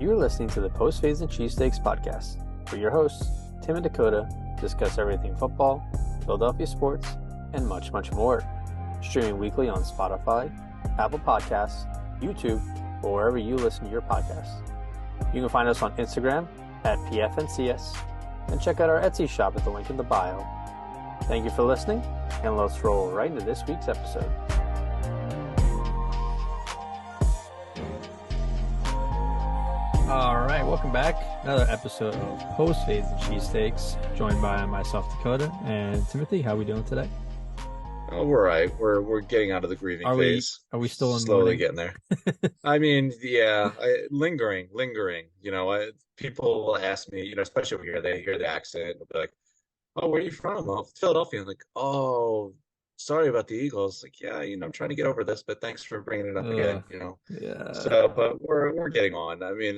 You're listening to the Post-Fades Cheesesteaks podcast, where your hosts, Tim and Dakota, discuss everything football, Philadelphia sports, and much, much more. Streaming weekly on Spotify, Apple Podcasts, YouTube, or wherever you listen to your podcasts. You can find us on Instagram at PFNCS, and check out our Etsy shop at the link in the bio. Thank you for listening, and let's roll right into this week's episode. All right, welcome back. Another episode of Post-Fades Cheesesteaks, joined by myself, Dakota, and Timothy. How are we doing today? Oh, we're all right. We're getting out of the grieving phase. Are we still in slowly mourning? getting there? I mean, yeah, lingering. People will ask me, especially over here, they hear the accent. They'll be like, "Oh, where are you from?" "Oh, Philadelphia." I'm like, "Oh, sorry about the Eagles." Like, yeah, I'm trying to get over this, but thanks for bringing it up again. Yeah. So, but we're getting on. I mean,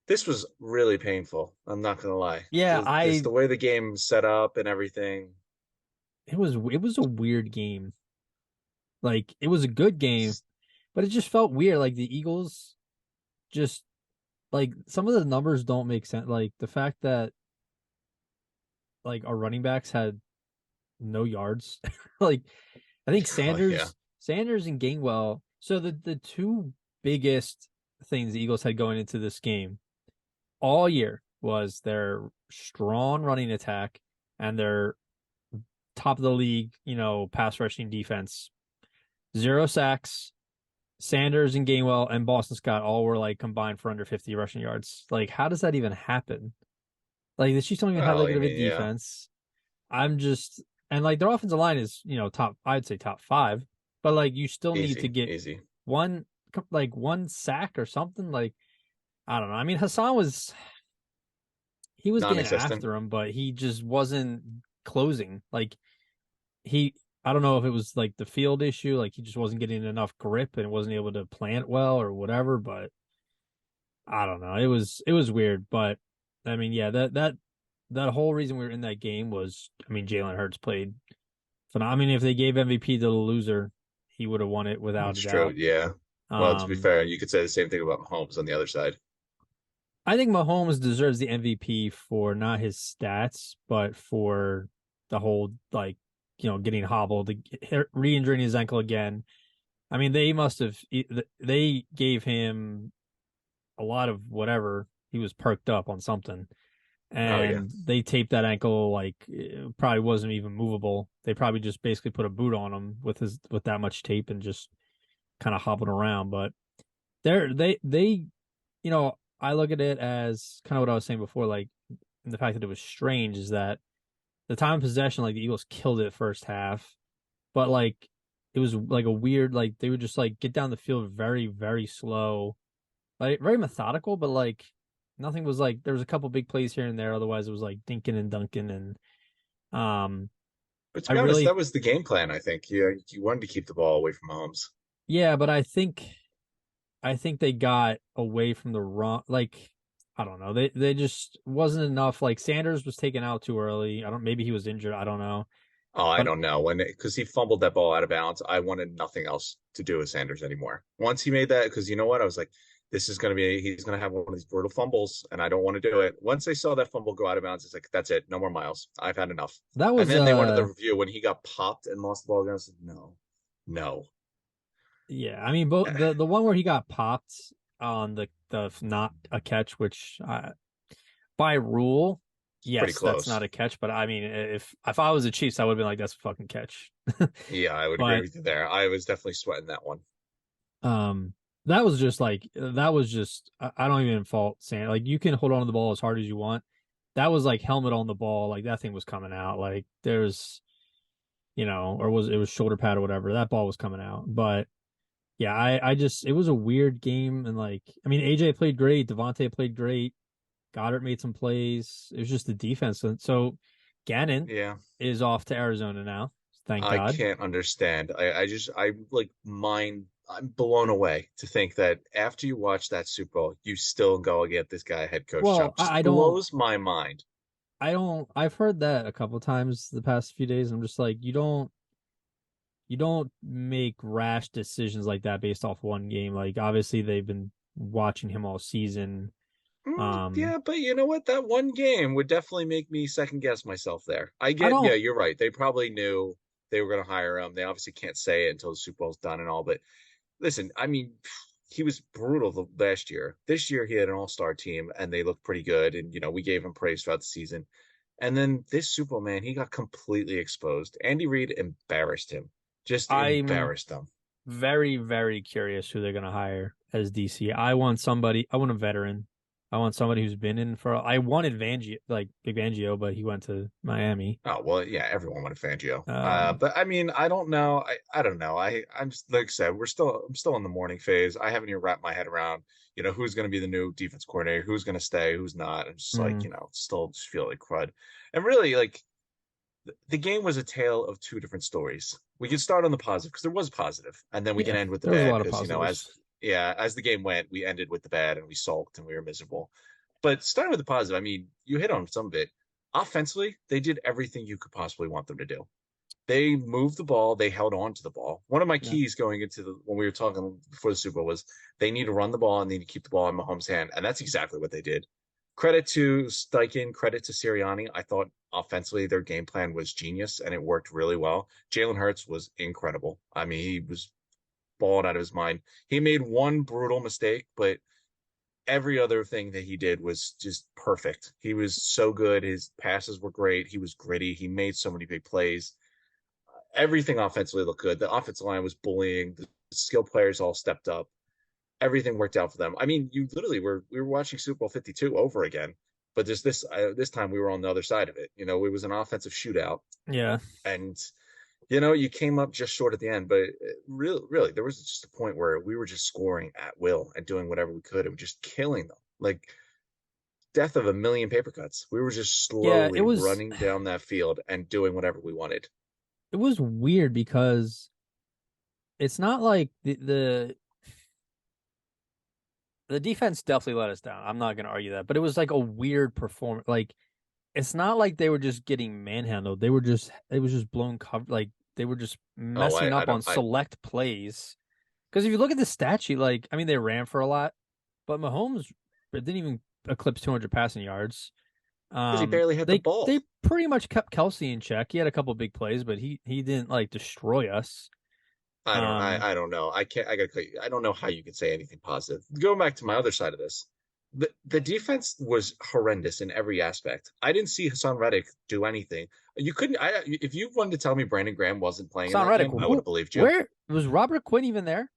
this was really painful. I'm not gonna lie. Yeah, This the way the game set up and everything. it was a weird game. Like, it was a good game, but it just felt weird. Like, the Eagles just, like, some of the numbers don't make sense. Like, the fact that, like, our running backs had no yards. Like, I think Oh yeah. Sanders and Gainwell. So the two biggest things the Eagles had going into this game all year was their strong running attack and their top of the league, pass rushing defense. 0 sacks. Sanders and Gainwell and Boston Scott all were like combined for under 50 rushing yards. Like, how does that even happen? Like, the Chiefs don't even have that Well, good I of a mean, yeah, defense. And like, their offensive line is, top, I'd say top 5, but like, you still need to easy, get easy. one sack or something. Like, I don't know. I mean, he was getting Non-existent. after him, but he just wasn't closing. Like, I don't know if it was like the field issue, like he just wasn't getting enough grip and wasn't able to plant well or whatever, but I don't know. It was weird, but I mean, yeah, that whole reason we were in that game was, I mean, Jalen Hurts played phenomenal. I mean, if they gave MVP to the loser, he would have won it without a It's true, doubt. yeah. Well, to be Um, fair, you could say the same thing about Mahomes on the other side. I think Mahomes deserves the MVP for not his stats, but for the whole, like, getting hobbled, re-injuring his ankle again. I mean, they gave him a lot of whatever. He was perked up on something, Oh yeah, and they taped that ankle like it probably wasn't even movable. They probably just basically put a boot on him with that much tape and just kind of hobbled around. But they, I look at it as kind of what I was saying before, like, and the fact that it was strange is that the time of possession, like, the Eagles killed it first half, but like, it was like a weird, like, they would just like get down the field very, very slow, like very methodical, but like nothing was like, there was a couple big plays here and there. Otherwise, it was like dinking and dunking. And um, but to I be honest, really, that was the game plan. I think you wanted to keep the ball away from Mahomes. yeah, but I think they got away from the wrong, like, I don't know. They just wasn't enough. Like, Sanders was taken out too early. Maybe he was injured. I don't know. Oh, I But don't know because he fumbled that ball out of bounds. I wanted nothing else to do with Sanders anymore. Once he made that, because you know what, I was like, this is going to be he's going to have one of these brutal fumbles, and I don't want to do it. Once I saw that fumble go out of bounds, it's like that's it, no more Miles. I've had enough. that And was then they wanted the review when he got popped and lost the ball again. I said, no, no, yeah, I mean, both the one where he got popped on the not a catch, which, by rule, it's pretty yes, that's close. not a catch. But I mean, if I was the Chiefs, I would have been like, that's a fucking catch. Yeah, I would agree But with you there. I was definitely sweating that one. um, that was just I don't even fault Sand. Like, you can hold on to the ball as hard as you want. That was like helmet on the ball. Like, that thing was coming out. Like, there's, or was it was shoulder pad or whatever. That ball was coming out. But yeah, I just, it was a weird game. And like, I mean, AJ played great. Devontae played great. Goddard made some plays. It was just the defense. And so Gannon Yeah. is off to Arizona now. Thank I God. can't understand. I like I'm blown away to think that after you watch that Super Bowl, you still go and get this guy a head coach Well, job. Just blows my mind. I've heard that a couple times the past few days. I'm just like, you don't make rash decisions like that based off one game. Like, obviously they've been watching him all season. Yeah, but you know what? That one game would definitely make me second guess myself there. I I get, yeah, don't. you're right. They probably knew they were going to hire him. They obviously can't say it until the Super Bowl's done and all. But listen, I mean, he was brutal last year. This year, he had an all-star team, and they looked pretty good. And we gave him praise throughout the season. And then this Super Bowl, man, he got completely exposed. Andy Reid embarrassed him, just I'm embarrassed him. very, very curious who they're gonna hire as DC. I want somebody. I want a veteran. I want somebody who's been in for. I wanted Vangio, like Big Vangio, but he went to Miami. Oh well, yeah, everyone wanted Fangio. Um, But I mean, I don't know. I don't know. I'm just, like I said, I'm still in the mourning phase. I haven't even wrapped my head around, who's going to be the new defense coordinator, who's going to stay, who's not. I'm just like, mm, still just feel like crud. And really, like the game was a tale of two different stories. We can start on the positive because there was positive, and then we can yeah, end with the there was a bad lot of because as positives. yeah, as the game went, we ended with the bad and we sulked and we were miserable. But starting with the positive, I mean, you hit on some of it. Offensively, they did everything you could possibly want them to do. They moved the ball, they held on to the ball. One of my Yeah, keys going into when we were talking before the Super Bowl was they need to run the ball and they need to keep the ball in Mahomes' hand, and that's exactly what they did. Credit to Steichen, credit to Sirianni. I thought offensively their game plan was genius and it worked really well. Jalen Hurts was incredible. I mean, he was balling out of his mind. He made one brutal mistake, but every other thing that he did was just perfect. He was so good. His passes were great. He was gritty. He made so many big plays. Everything offensively looked good. The offensive line was bullying. The skill players all stepped up. Everything worked out for them. I mean, you literally we were watching Super Bowl 52 over again, but just this time we were on the other side of it. It was an offensive shootout, yeah. and you came up just short at the end, but really, there was just a point where we were just scoring at will and doing whatever we could and just killing them. Like death of a million paper cuts. We were just Yeah, slowly running down that field and doing whatever we wanted. it was weird because it's not like the defense definitely let us down. I'm not gonna argue that, but it was like a weird performance. Like it's not like they were just getting manhandled. It was just blown cover. Like they were just Oh, messing I up on don't, select plays. Because if you look at the stat sheet, like I mean, they ran for a lot, but Mahomes didn't even eclipse 200 passing yards. because he barely had the ball. They pretty much kept Kelsey in check. He had a couple big plays, but he didn't like destroy us. I don't know. I can't. I don't know how you can say anything positive. Going back to my other side of this, the defense was horrendous in every aspect. I didn't see Hassan Reddick do anything. You couldn't. If you wanted to tell me Brandon Graham wasn't playing in Hassan that Reddick, game, I would have believed you. where was Robert Quinn even there?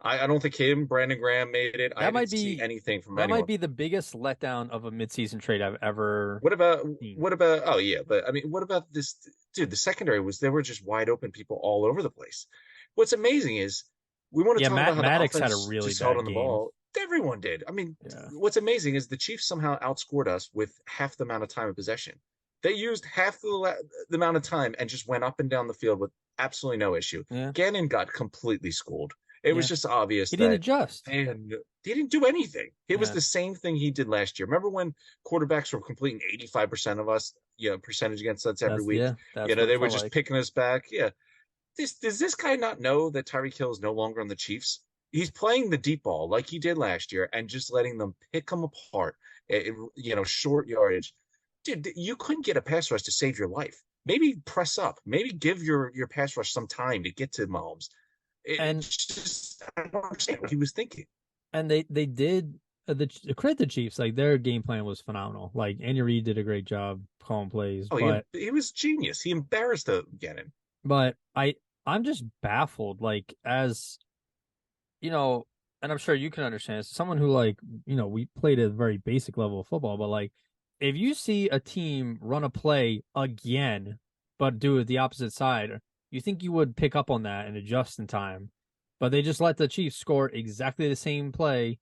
I don't think Brandon Graham made it. I That didn't might see be anything from that might anyone. be the biggest letdown of a midseason trade I've ever What about seen. what about? Oh yeah, but I mean, what about this, dude? The secondary was there were just wide open people all over the place. What's amazing is we want to Yeah, talk about how the Maddox had a offense really just held bad on the game. ball. Everyone did. I mean, Yeah. what's amazing is the Chiefs somehow outscored us with half the amount of time of possession. They used half the amount of time and just went up and down the field with absolutely no issue. Yeah. Gannon got completely schooled. It was Yeah. just obvious He didn't that adjust. and he didn't do anything. It was Yeah. the same thing he did last year. Remember when quarterbacks were completing 85% of us, percentage against us every week? That's what it They were felt just like. picking us back. Yeah. Does this guy not know that Tyreek Hill is no longer on the Chiefs? He's playing the deep ball like he did last year and just letting them pick them apart. Short yardage. Dude, you couldn't get a pass rush to save your life. Maybe press up. Maybe give your pass rush some time to get to Mahomes. And It's just I don't understand what he was thinking. they did the credit the Chiefs, like their game plan was phenomenal. Like Andy Reid did a great job calling plays, Oh, he was genius. He embarrassed Gannon. but I'm just baffled. Like as you know, and I'm sure you can understand as someone who like we played at a very basic level of football, but like if you see a team run a play again but do it the opposite side, you think you would pick up on that and adjust in time. But they just let the Chiefs score exactly the same play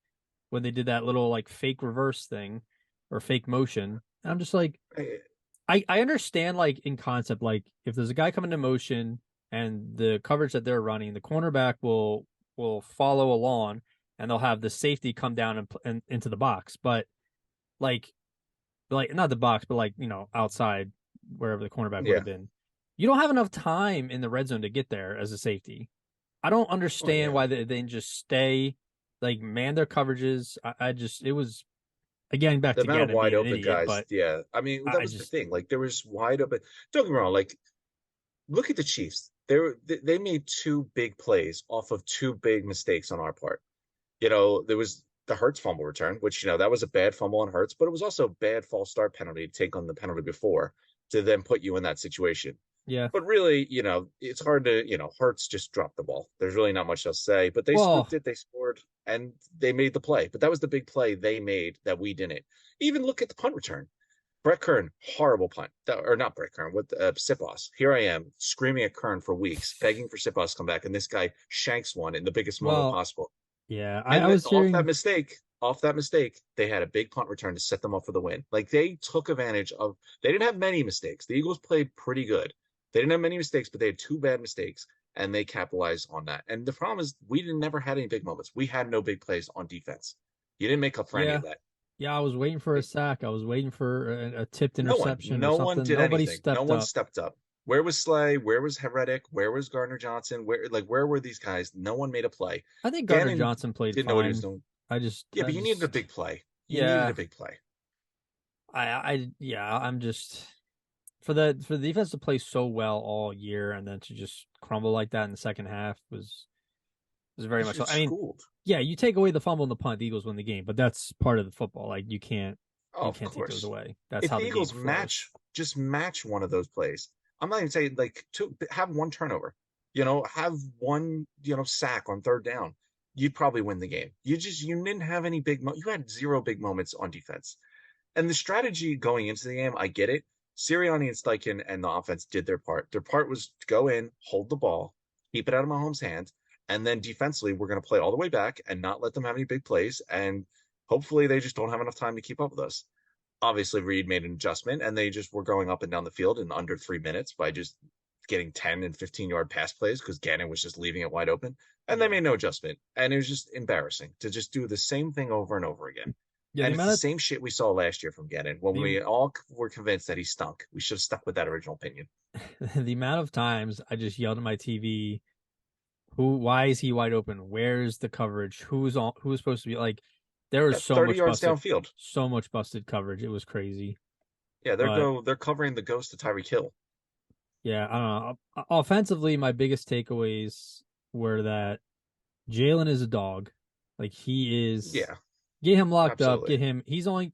when they did that little like fake reverse thing or fake motion. And I'm just like, I understand like in concept, like if there's a guy coming to motion and the coverage that they're running, the cornerback will follow along and they'll have the safety come down and into the box. But like not the box, but like, outside wherever the cornerback would Yeah. have been. You don't have enough time in the red zone to get there as a safety. I don't Oh understand yeah. why they didn't just stay like man their coverages. I just it was again back The to amount of Gannon wide being an open idiot, guys, but yeah. I mean, that I was the just thing. Like there was wide open. Don't get me wrong. Like look at the Chiefs. They made two big plays off of two big mistakes on our part. There was the Hurts fumble return, which that was a bad fumble on Hurts, but it was also a bad false start penalty to take on the penalty before to then put you in that situation. yeah. But really, it's hard to, Hurts just dropped the ball. There's really not much else to say. But they Well, spooked it, they scored, and they made the play. But that was the big play they made that we didn't. Even look at the punt return. Brett Kern, horrible punt. Or not Brett Kern, with Sipos. Here I am screaming at Kern for weeks, begging for Sipos to come back, and this guy shanks one in the biggest moment well, possible. yeah. I And was hearing. off that mistake, they had a big punt return to set them up for the win. Like they took advantage of. They didn't have many mistakes. The Eagles played pretty good. They didn't have many mistakes, but they had two bad mistakes, and they capitalized on that. And the problem is, we didn't never had any big moments. We had no big plays on defense. You didn't make up for any Yeah, of that. yeah. I was waiting for a sack. I was waiting for a tipped No one, interception or no one something. did Nobody anything. No stepped one up. stepped up. Where was Slay? Where was Heretic? Where was Gardner Johnson? Where were these guys? No one made a play. I think Gardner Gannon Johnson played didn't know what he was fine. doing. I just, Yeah, I but you needed a just, big play. You needed a yeah, big play. yeah. I'm just for the defense to play so well all year and then to just crumble like that in the second half was very much so. It's I mean, schooled. yeah, you take away the fumble and the punt, the Eagles win the game, but that's part of the football. Like Oh, you of can't take those course. away. That's If how the the game Eagles flows. just match one of those plays, I'm not even saying like to have one turnover, have one, sack on third down, you'd probably win the game. You didn't have any you had zero big moments on defense. And the strategy going into the game, I get it. Sirianni and Steichen and the offense did their part. Their part was to go in, hold the ball, keep it out of Mahomes' hands, and then defensively, we're going to play all the way back and not let them have any big plays. And hopefully, they just don't have enough time to keep up with us. Obviously, Reed made an adjustment, and they just were going up and down the field in under 3 minutes by just getting 10 and 15-yard pass plays because Gannon was just leaving it wide open. And they Yeah. made no adjustment. And it was just embarrassing to just do the same thing over and over again. Yeah, the And it's the amount same shit we saw last year from Gannon when the we all were convinced that he stunk. We should have stuck with that original opinion. the amount of times I just yelled at my TV, why is he wide open? Where's the coverage? Who's supposed to be like there was Yeah, 30 yards downfield. so much busted coverage. It was crazy. Yeah, But they're covering the ghost of Tyreek Hill. yeah, I don't know. Offensively, my biggest takeaways were that Jalen is a dog. Like he is Yeah, get him locked up, absolutely. get him he's only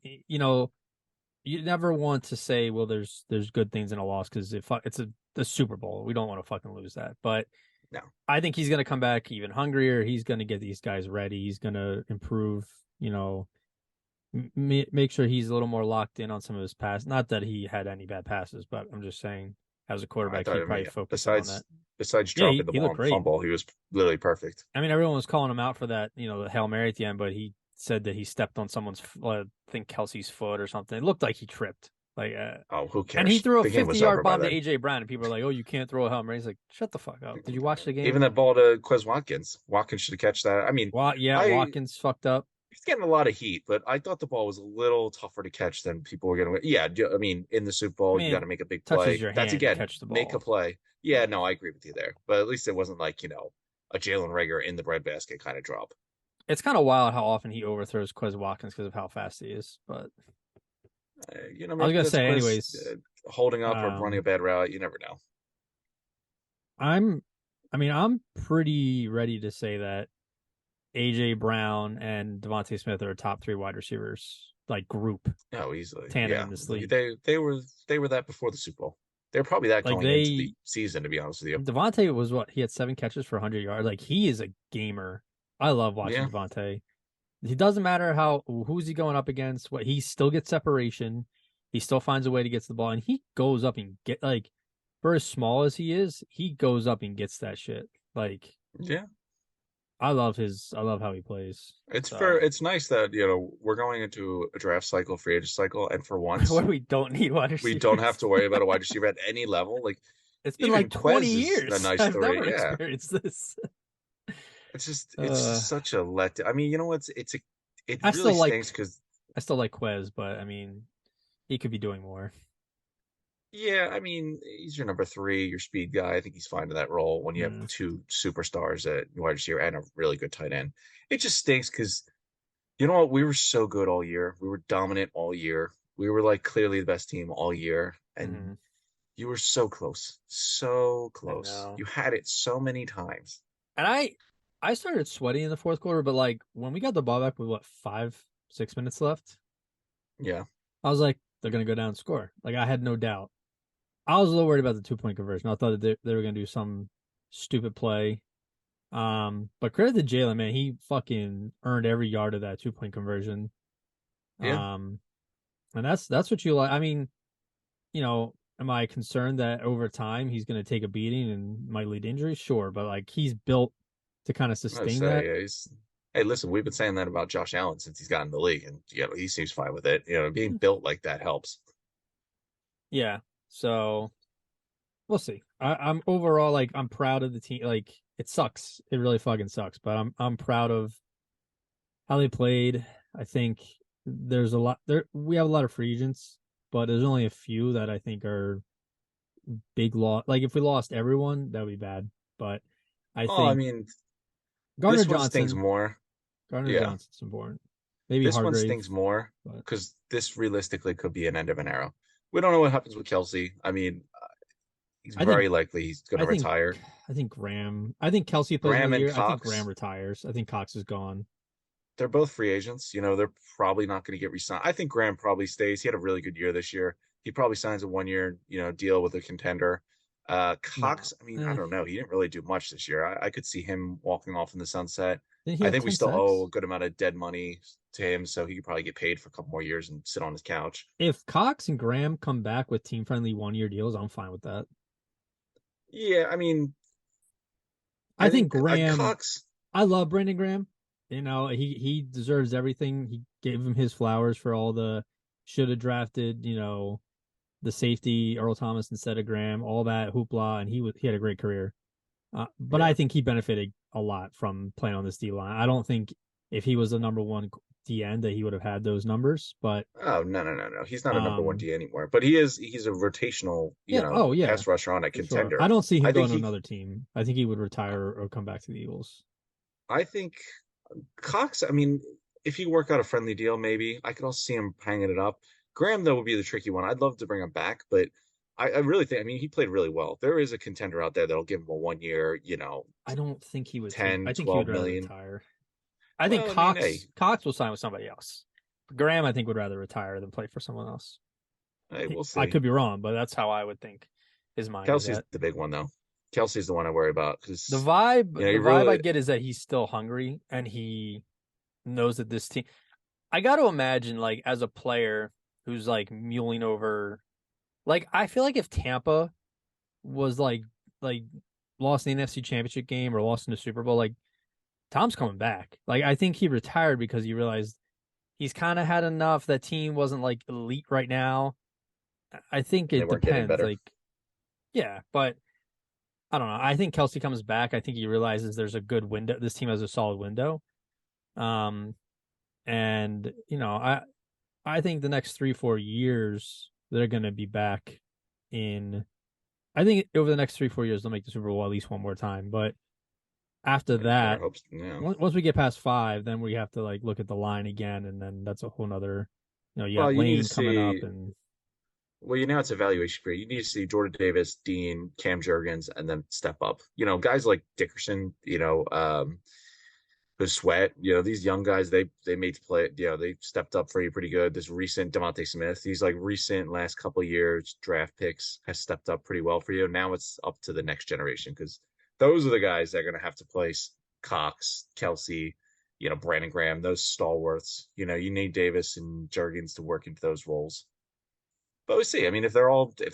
you never want to say, well, there's good things in a loss because it's the Super Bowl. We don't want to fucking lose that. But No. I think he's gonna come back even hungrier. He's gonna get these guys ready. He's gonna improve, make sure he's a little more locked in on some of his passes. Not that he had any bad passes, but I'm just saying, as a I quarterback, thought he'd I mean probably focus in on that. besides Yeah, dropping the he ball looked on the great. fumble, he was literally perfect. I mean, everyone was calling him out for that, the Hail Mary at the end, but he said that he stepped on someone's, I think Kelsey's foot or something. It looked like he tripped. Like, Oh, who and he cares? threw a The game was 50-yard over by bomb to then. AJ Brown, and people are like, "Oh, you can't throw a Hail Mary." He's like, "Shut the fuck up." Did you watch the Even game? that ball to Quez Watkins. Watkins should have catch that. I mean, Well, yeah, I Watkins fucked up. he's getting a lot of heat, but I thought the ball was a little tougher to catch than people were getting. Yeah, I mean, in the Super I Bowl, you got mean, to make a big touches play. your That's hand, you again, catch the make a ball. play. Yeah, no, I agree with you there. But at least it wasn't like, a Jalen Rager in the breadbasket kind of drop. It's kind of wild how often he overthrows Quez Watkins because of how fast he is. But I was Maybe gonna that's say, Quiz anyways. holding up or running a bad route. You never know. I'm, I'm pretty ready to say that AJ Brown and Devontae Smith are a top 3 wide receivers, like group Oh, easily. tandem Yeah, in this league. they were that before the Super Bowl. They were probably that Like going into the season, to be honest with you. Devontae was what he had 7 catches for 100 yards. Like he is a gamer. I love watching Yeah, Devontae. He doesn't matter who's he going up against. What he still gets separation. He still finds a way to get to the ball, and he goes up and get like for as small as he is, he goes up and gets that shit. Like yeah. I love how he plays. It's So it's nice that we're going into a draft cycle, free agent cycle, and for once where we don't need wide we don't have receivers. to worry about a wide receiver at any level. Like It's been even like 20 Quez is a years. nice I've story. never Yeah, experienced this. it's just such a let. I mean, it I really still stinks like because I still like Quez, but I mean, he could be doing more. Yeah, I mean, he's your number three, your speed guy. I think he's fine in that role when you have Mm. two superstars at wide receiver and a really good tight end. It just stinks because you know what? We were so good all year. We were dominant all year. We were like clearly the best team all year, and Hmm. you were so close, so I close. know. You had it so many times. And I started sweating in the fourth quarter, but like when we got the ball back with what 5, 6 minutes left, Yeah, I was like, they're gonna go down and score. Like I had no doubt. I was a little worried about the 2 point conversion. I thought that they were gonna do some stupid play. But credit to Jalen, man, he fucking earned every yard of that 2 point conversion. yeah. Um, and that's what you like. I mean, am I concerned that over time he's gonna take a beating and might lead to injury? Sure, but like he's built to kind of I would sustain say that. yeah, he's. Hey, listen, we've been saying that about Josh Allen since he's gotten in the league, and he seems fine with it. Being built like that helps. Yeah. So we'll see. I'm overall like I'm proud of the team. Like it sucks. It really fucking sucks. But I'm proud of how they played. I think there's a lot there. We have a lot of free agents, but there's only a few that I think are big loss. Like if we lost everyone, that would be bad. But I Oh, I think mean, Gardner this one stings Johnson, more. Gardner Yeah, Johnson's important. Maybe this one Hargrave, stings more but because this realistically could be an end of an era. We don't know what happens with Kelsey. I mean, he's I think very likely he's going I to think retire. I think Graham. I think Kelsey plays Graham another and year. I think Graham Cox, retires. I think Cox is gone. they're both free agents. They're probably not going to get re-signed. I think Graham probably stays. He had a really good year this year. He probably signs a 1 year, deal with a contender. No. Cox, I mean, I don't know. He didn't really do much this year. I could see him walking off in the sunset. Didn't he I have think we 10 still owe a sacks? good amount of dead money to him, so he could probably get paid for a couple more years and sit on his couch. If Cox and Graham come back with team friendly 1 year deals, I'm fine with that. Yeah, I mean, I I think think Graham, Cox, I love Brandon Graham. He deserves everything. He gave him his flowers for all the should have drafted, the safety Earl Thomas instead of Graham, all that hoopla, and he had a great career. But I yeah. think he benefited a lot from playing on this D line. I don't think if he was the number one DN that he would have had those numbers, but Oh, no, no, no, no. He's not a number one um, D anymore, but he's a rotational, yeah, oh yeah, pass rusher on a for sure. I contender. don't see him I think going to he another team. I think he would retire or come back to the Eagles. I think Cox, I mean, if he work out a friendly deal, maybe I could also see him hanging it up. Graham, though, would be the tricky one. I'd love to bring him back, but I really think, I mean, he played really well. There is a contender out there that'll give him a 1 year, I don't think he would take. 10, I think he would 12 rather million. retire. I think Well, I mean, hey, Cox will sign with somebody else. Graham, I think, would rather retire than play for someone else. hey, we'll I see. could be wrong, but that's how I would think his mind is Kelsey's at. the big one, though. Kelsey's the one I worry about The because, vibe, the you vibe I really, get is that he's still hungry and he knows that this team. I got to imagine, like, as a player who's like muling over, like, I feel like if Tampa was like lost in the NFC Championship game or lost in the Super Bowl, like Tom's coming back. Like, I think he retired because he realized he's kind of had enough. That team wasn't like elite right now. I think they it weren't getting depends. better. Like, yeah, but I don't know. I think Kelsey comes back. I think he realizes there's a good window. This team has a solid window. Um, and I think the next 3-4 years they're going to be back in. I think over the next 3-4 years they'll make the Super Bowl at least one more time. But after You better that, hope, yeah. once we get past five, then we have to like look at the line again, and then that's a whole nother. You Well, got you need to Lane coming up, see. and Well, it's evaluation period. You need to see Jordan Davis, Dean, Cam Jurgens, and then step up. Guys like Dickerson, who Sweat, these young guys, they made the play, they stepped up for you pretty good. This recent Devontae Smith, these like recent last couple of years draft picks has stepped up pretty well for you. Now it's up to the next generation because those are the guys that are gonna have to place Cox, Kelsey, Brandon Graham, those stalwarts. You need Davis and Jurgens to work into those roles. But we see. I mean, if they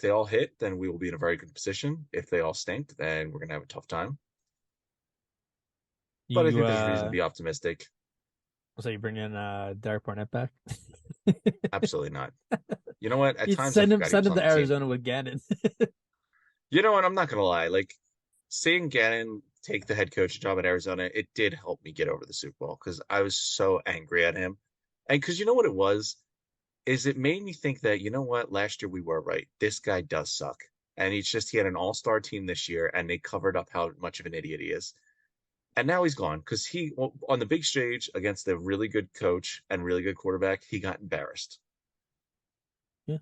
all hit, then we will be in a very good position. If they all stink, then we're gonna have a tough time. But I you think there's reason to be optimistic. so you bring in Derek Barnett back. Absolutely not. You know what? At You times I forgot he send was him on to the team. Arizona with Gannon. You know what? I'm not gonna lie. Like seeing Gannon take the head coach job at Arizona, it did help me get over the Super Bowl because I was so angry at him. And because you know what it was? is it made me think that, you know what, last year we were right. This guy does suck. And he had an all-star team this year and they covered up how much of an idiot he is. And now he's gone because he on the big stage against a really good coach and really good quarterback, he got embarrassed. Yeah.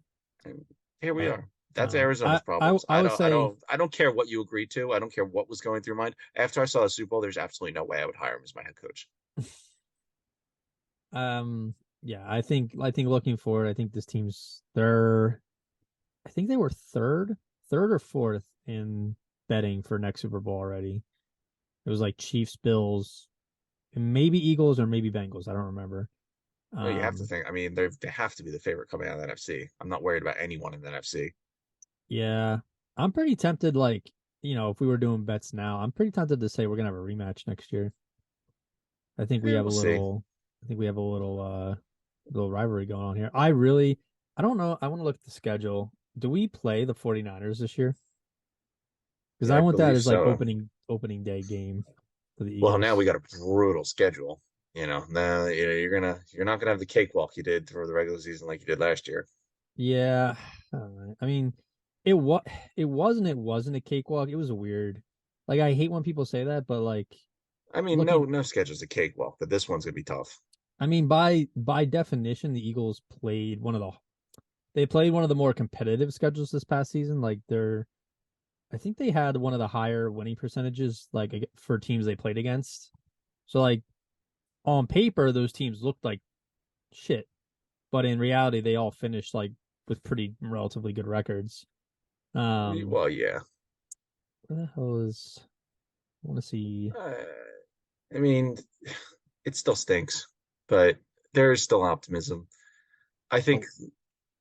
And here we Uh, are. That's um, Arizona's problems. I would say, I don't care what you agreed to. I don't care what was going through your mind. After I saw the Super Bowl, there's absolutely no way I would hire him as my head coach. yeah, I think looking forward, I think this team's they're I think they were third or fourth in betting for next Super Bowl already. It was like Chiefs, Bills, and maybe Eagles or maybe Bengals. I don't remember. Well, you have to Um, think. I mean, they have to be the favorite coming out of the NFC. I'm not worried about anyone in the NFC. yeah, I'm pretty tempted. Like, if we were doing bets now, I'm pretty tempted to say we're gonna have a rematch next year. I think we Yeah, have a we'll see. little, I think we have a little rivalry going on here. I don't know. I want to look at the schedule. Do we play the 49ers this year? Because Yeah, I I want that believe as like so. opening day game for the Well, now we Eagles. got a brutal schedule. Now you're not gonna have the cakewalk you did for the regular season like you did last year. Yeah, I mean, it wasn't a cakewalk. It was weird. Like I hate when people say that, but like I mean, looking, no schedule's a cakewalk, but this one's gonna be tough. I mean by definition, the Eagles played they played one of the more competitive schedules this past season. Like I think they had one of the higher winning percentages like for teams they played against. So like on paper, those teams looked like shit, but in reality, they all finished like with pretty relatively good records. Um, Well, yeah. where the hell is? I want to see. Uh, I mean, it still stinks, but there is still optimism. I think Oh,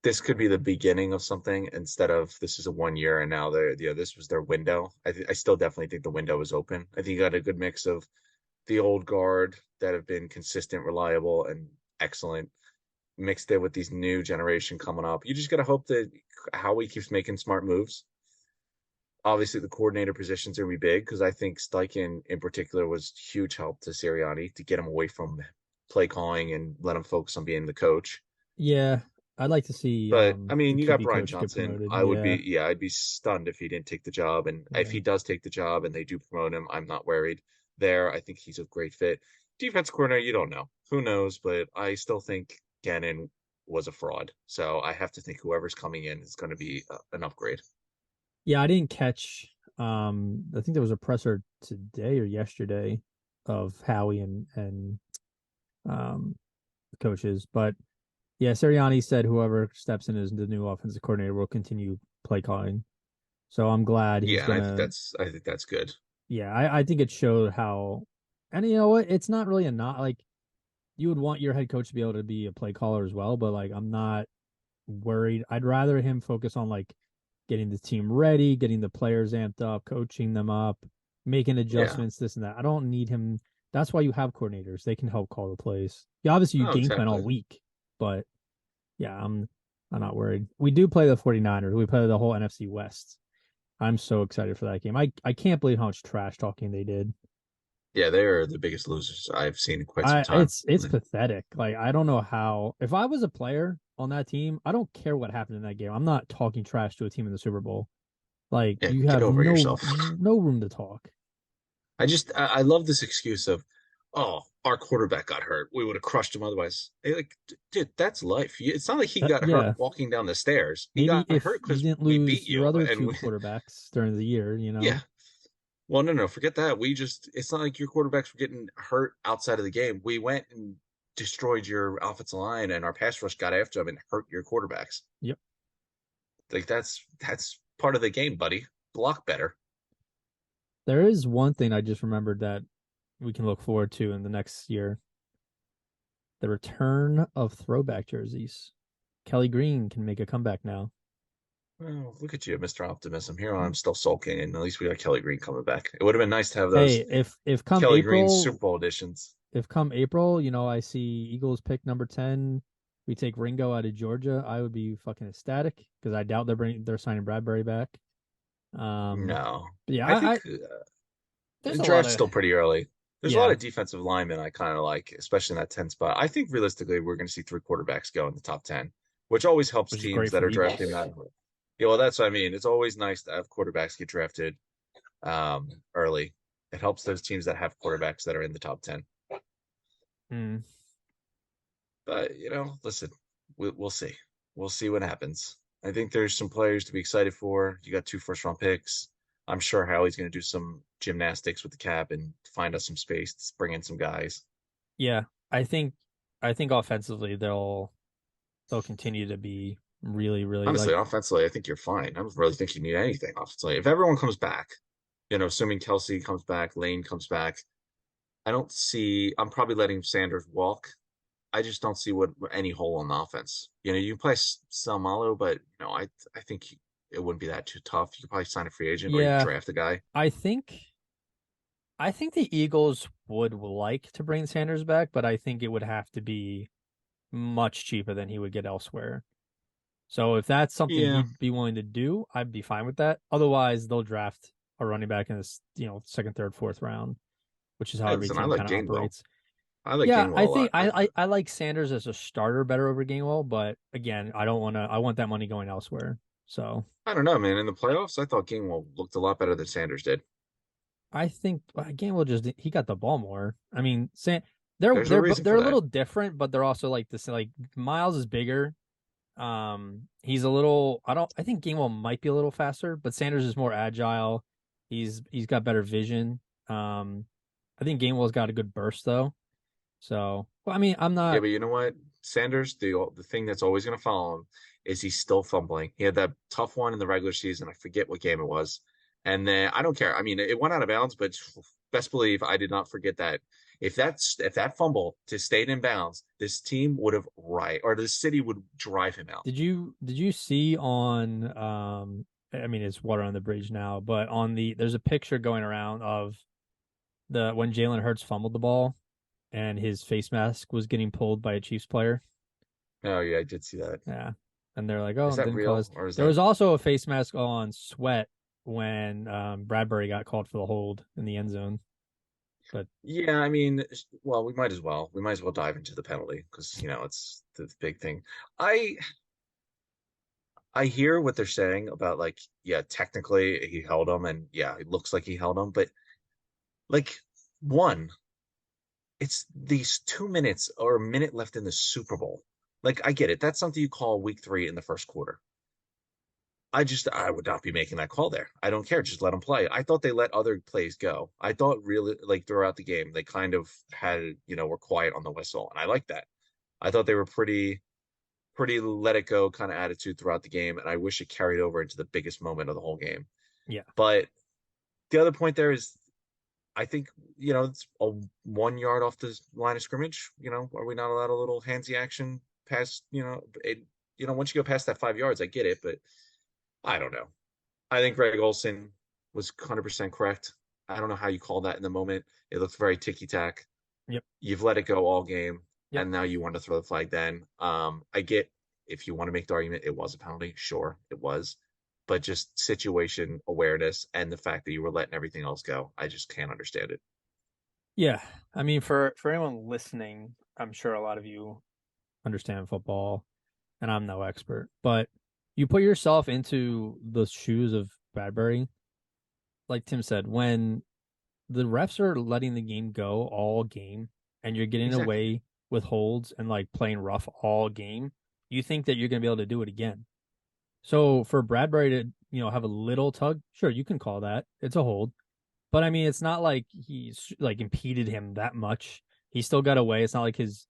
this could be the beginning of something instead of this is a 1 year and now this was their window. I still definitely think the window is open. I think you got a good mix of the old guard that have been consistent, reliable, and excellent, mixed it with these new generation coming up. You just got to hope that Howie keeps making smart moves. Obviously, the coordinator positions are going to be big because I think Steichen in particular was huge help to Sirianni to get him away from play calling and let him focus on being the coach. yeah, I'd like to see But I the mean, you got QB Brian coach get Johnson. promoted. I would Yeah, be, yeah, I'd be stunned if he didn't take the job. And if yeah, he does take the job and they do promote him, I'm not worried there. I think he's a great fit. Defense coordinator, you don't know. Who knows? But I still think Gannon was a fraud. So I have to think whoever's coming in is going to be an upgrade. yeah. I didn't catch. I think there was a presser today or yesterday of Howie and um the coaches, but yeah, Sirianni said whoever steps in as the new offensive coordinator will continue play calling. So I'm glad he's Yeah, and gonna. I think that's good. Yeah, I think it showed how, and you know what? It's not really a not like you would want your head coach to be able to be a play caller as well, but like I'm not worried. I'd rather him focus on like getting the team ready, getting the players amped up, coaching them up, making Yeah. adjustments, this and that. I don't need him. That's why you have coordinators. They can help call the plays. Yeah, obviously you Oh, game plan all exactly. week, but yeah, I'm not worried. We do play the 49ers. We play the whole NFC West. I'm so excited for that game. I can't believe how much trash talking they did. Yeah, they're the biggest losers I've seen in quite some I time. it's pathetic. Like I don't know how if I was a player on that team, I don't care what happened in that game. I'm not talking trash to a team in the Super Bowl. Like Yeah, you get have over yourself. no room to talk. I love this excuse of, oh, our quarterback got hurt. We would have crushed him otherwise. Like, dude, that's life. It's not like he got hurt Yeah, walking down the stairs. He maybe got if hurt you because didn't we beat lose your you, other and two quarterbacks during the year, yeah. Well, no, forget that. It's not like your quarterbacks were getting hurt outside of the game. We went and destroyed your offensive line, and our pass rush got after them and hurt your quarterbacks. Yep. Like that's part of the game, buddy. Block better. There is one thing I just remembered that we can look forward to in the next year: the return of throwback jerseys. Kelly Green can make a comeback now. Oh, look at you, Mr. Optimism. Here I'm still sulking, and at least we got Kelly Green coming back. It would have been nice to have those Hey, if Kelly Green Super Bowl editions. Come April, I see Eagles pick number 10. We take Ringo out of Georgia. I would be fucking ecstatic because I doubt they're signing Bradbury back. Um, No, but yeah, I think there's the a lot draft's of still pretty early. There's a lot yeah. of defensive linemen I kind of like, especially in that 10 spot. I think realistically, we're going to see three quarterbacks go in the top 10. which always helps which is teams great for that are the drafting Eagles. that. Yeah, well, that's what I mean. It's always nice to have quarterbacks get drafted early. It helps those teams that have quarterbacks that are in the top 10. Mm. But, listen, we'll see. We'll see what happens. I think there's some players to be excited for. You got 2 first-round picks. I'm sure Howie's going to do some gymnastics with the cap and find us some space to bring in some guys. Yeah, I think I think offensively they'll continue to be really, really Honestly, like offensively, I think you're fine. I don't really think you need anything offensively. If everyone comes back, assuming Kelsey comes back, Lane comes back, I'm probably letting Sanders walk. I just don't see what any hole on the offense. You play Salmalo, but I think it wouldn't be that too tough. You could probably sign a free agent or you yeah, draft a guy. I think I think the Eagles would like to bring Sanders back, but I think it would have to be much cheaper than he would get elsewhere. So if that's something Yeah, he'd be willing to do, I'd be fine with that. Otherwise, they'll draft a running back in this, second, third, fourth round, which is how hey, every listen, I team like kind of Gainwell. operates. I like Yeah, Gainwell I a think lot. I like Sanders as a starter better over Gainwell, but again, I don't want to. I want that money going elsewhere. So I don't know, man. In the playoffs, I thought Gainwell looked a lot better than Sanders did. I think Gainwell just he got the ball more. I mean, they're There's a they're reason they're for a that. little different, but they're also like this. Like Miles is bigger. He's a little. I think Gainwell might be a little faster, but Sanders is more agile. He's got better vision. I think Gainwell's got a good burst though. So, well, I mean, I'm Yeah, not. but you know what? Sanders, the thing that's always going to follow him is he's still fumbling. He had that tough one in the regular season. I forget what game it was. And then I don't care. I mean, it went out of bounds, but best believe I did not forget that. If that fumble just stayed in bounds, this team would have or the city would drive him out. Did you see on I mean it's water on the bridge now, but there's a picture going around of the when Jalen Hurts fumbled the ball and his face mask was getting pulled by a Chiefs player. Oh yeah, I did see that. Yeah. And they're like, oh, Is it that didn't real cause. or is There that? was also a face mask on Sweat when Bradbury got called for the hold in the end zone. But Yeah, I mean, well, we might as well. We might as well dive into the penalty because it's the big thing. I I hear what they're saying about like, yeah, technically he held him and yeah, it looks like he held him, but like one, it's these 2 minutes or a minute left in the Super Bowl. Like I get it. That's something you call week 3 in the first quarter. I would not be making that call there. I don't care. Just let them play. I thought they let other plays go. I thought really like throughout the game they kind of were quiet on the whistle, and I like that. I thought they were pretty let it go kind of attitude throughout the game, and I wish it carried over into the biggest moment of the whole game. yeah. But the other point there is, I think it's a 1 yard off the line of scrimmage. Are we not allowed a little handsy action past? Once you go past that 5 yards, I get it, but I don't know. I think Greg Olson was 100% correct. I don't know how you call that in the moment. It looked very ticky tack. Yep. You've let it go all game, Yep. and now you want to throw the flag then. I get if you want to make the argument it was a penalty, sure, it was. But just situation awareness and the fact that you were letting everything else go, I just can't understand it. Yeah. I mean for anyone listening, I'm sure a lot of you understand football and I'm no expert, but you put yourself into the shoes of Bradbury, like Tim said, when the refs are letting the game go all game and you're getting Exactly. away with holds and like playing rough all game, you think that you're going to be able to do it again. So for Bradbury to, have a little tug, sure, you can call that. It's a hold. But I mean, it's not like he's like impeded him that much. He still got away. It's not like his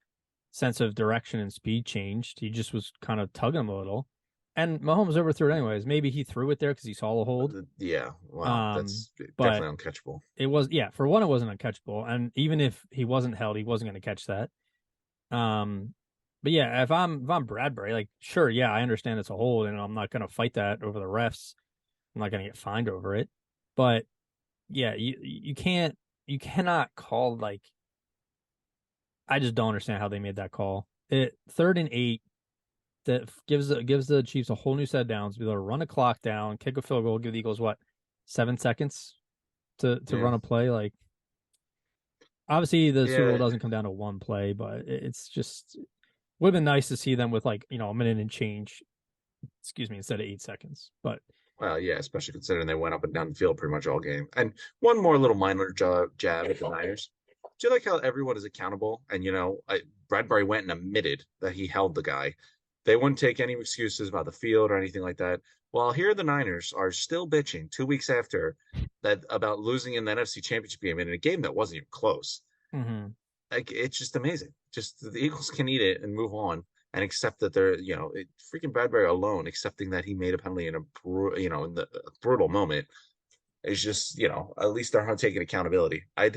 sense of direction and speed changed. He just was kind of tugging him a little. And Mahomes overthrew it anyways. Maybe he threw it there because he saw the hold. Yeah, well, Um, that's but definitely uncatchable. it was yeah, for one, it wasn't uncatchable. And even if he wasn't held, he wasn't going to catch that. Um, but yeah, if I'm Bradbury, like sure, yeah, I understand it's a hold, and I'm not going to fight that over the refs. I'm not going to get fined over it. But yeah, you cannot call like I just don't understand how they made that call. It 3rd and 8 that gives the Chiefs a whole new set of downs. Be able to run a clock down, kick a field goal, give the Eagles what 7 seconds to Yeah, run a play. Like obviously the Super Bowl yeah. doesn't come down to one play, but it's just Would have been nice to see them with like, a minute and change, excuse me, instead of 8 seconds. But Well, yeah, especially considering they went up and down the field pretty much all game. And one more little minor jab at the Niners. Do you like how everyone is accountable? And Bradbury went and admitted that he held the guy. They wouldn't take any excuses about the field or anything like that. Well, here the Niners are still bitching 2 weeks after that about losing in the NFC Championship game in a game that wasn't even close. mhm. Like it's just amazing. Just the Eagles can eat it and move on and accept that they're, freaking Bradbury alone, accepting that he made a penalty in in the brutal moment is just, at least they're not taking accountability. I'd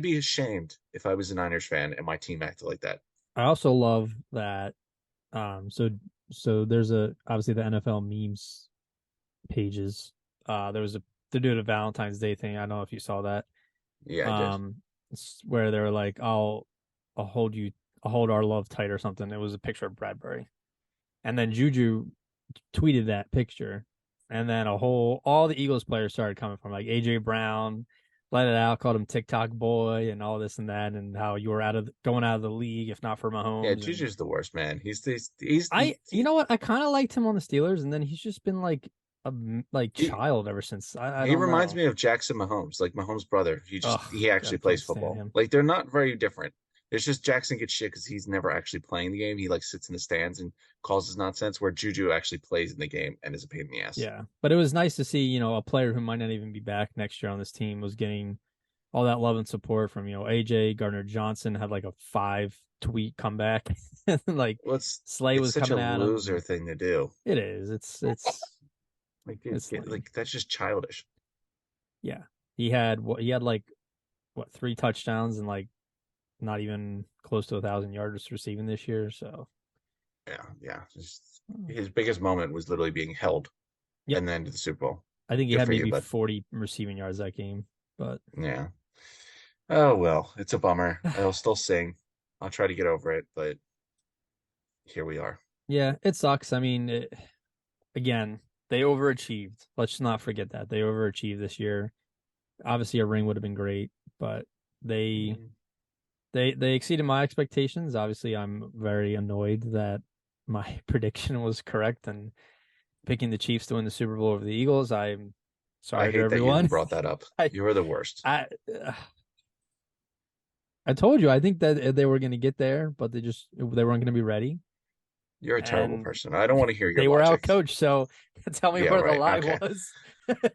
be ashamed if I was a Niners fan and my team acted like that. I also love that. So there's obviously the NFL memes pages. There was they're doing a Valentine's Day thing. I don't know if you saw that. Yeah, I did. Where they're like, I'll hold our love tight or something. It was a picture of Bradbury, and then Juju tweeted that picture, and then all the Eagles players started coming from like AJ Brown, let it out, called him TikTok boy, and all this and that, and how you were going out of the league if not for Yeah, Mahomes. Juju's the worst, man. You know what? I kind of liked him on the Steelers, and then he's just been like a child ever since. I he don't reminds know. me of Jackson Mahomes, like Mahomes' brother. Ugh, He actually God, plays can't stand football. him. Like they're not very different. It's just Jackson gets shit because he's never actually playing the game. He like sits in the stands and causes nonsense. Where Juju actually plays in the game and is a pain in the ass. Yeah, but it was nice to see, a player who might not even be back next year on this team was getting all that love and support from, AJ Gardner Johnson had like a 5 tweet comeback. Like Well, Slay it's was such a coming at him. loser thing to do. It is. Like, dude, It's lame. like that's just childish. Yeah. He had like what 3 touchdowns and like not even close to 1,000 yards receiving this year. So Yeah. His biggest moment was literally being held, yep. and then to the Super Bowl. I think he Good had for you, maybe bud. 40 receiving yards that game. But Yeah. Oh well, it's a bummer. I'll still sing. I'll try to get over it, but here we are. yeah, it sucks. I mean, again, they overachieved. Let's not forget that. They overachieved this year. Obviously a ring would have been great, but they Mm. they exceeded my expectations. Obviously, I'm very annoyed that my prediction was correct and picking the Chiefs to win the Super Bowl over the Eagles. I'm I sorry to hate that you even everyone. brought that up. I You are the worst. I I told you I think that they were going to get there, but they weren't going to be ready, You're a terrible and person. I don't want to hear your they were logic. outcoached. So tell me Yeah, where the right. lie Okay. was.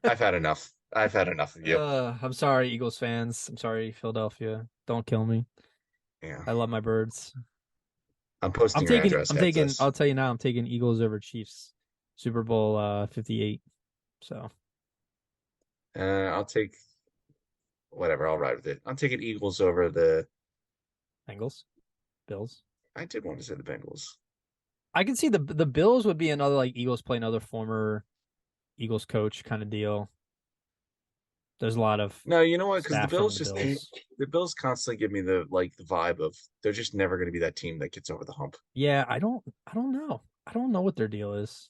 I've had enough. I've had enough of you. I'm sorry, Eagles fans. I'm sorry, Philadelphia. Don't kill me. Yeah. I love my birds. I'm posting your address I'm after taking. this. I'll tell you now. I'm taking Eagles over Chiefs. Super Bowl 58. So I'll take whatever. I'll ride with it. I'm taking Eagles over the. Bengals, Bills. I did want to say the Bengals. I can see the Bills would be another like Eagles play another former Eagles coach kind of deal. There's a lot of No, you know what? Because the staff from Bills the just Bills. the Bills constantly give me the vibe of they're just never going to be that team that gets over the hump. Yeah, I don't know. I don't know what their deal is.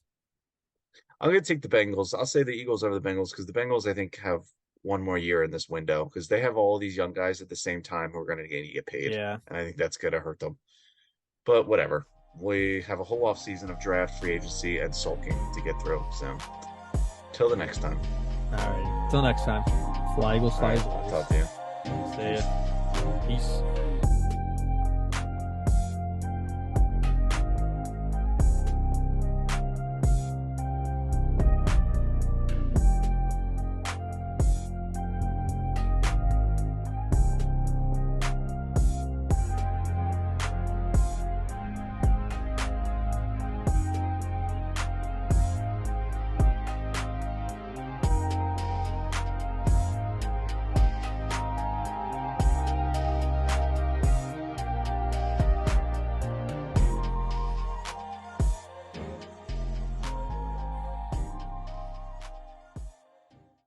I'm going to take the Bengals. I'll say the Eagles over the Bengals because the Bengals I think have one more year in this window because they have all these young guys at the same time who are going to get paid, Yeah. and I think that's going to hurt them. But whatever. We have a whole off season of draft, free agency, and sulking to get through. So, till the next time. All right. Till next time. Fly Eagles, fly. All right, I'll talk to you. See ya. Peace.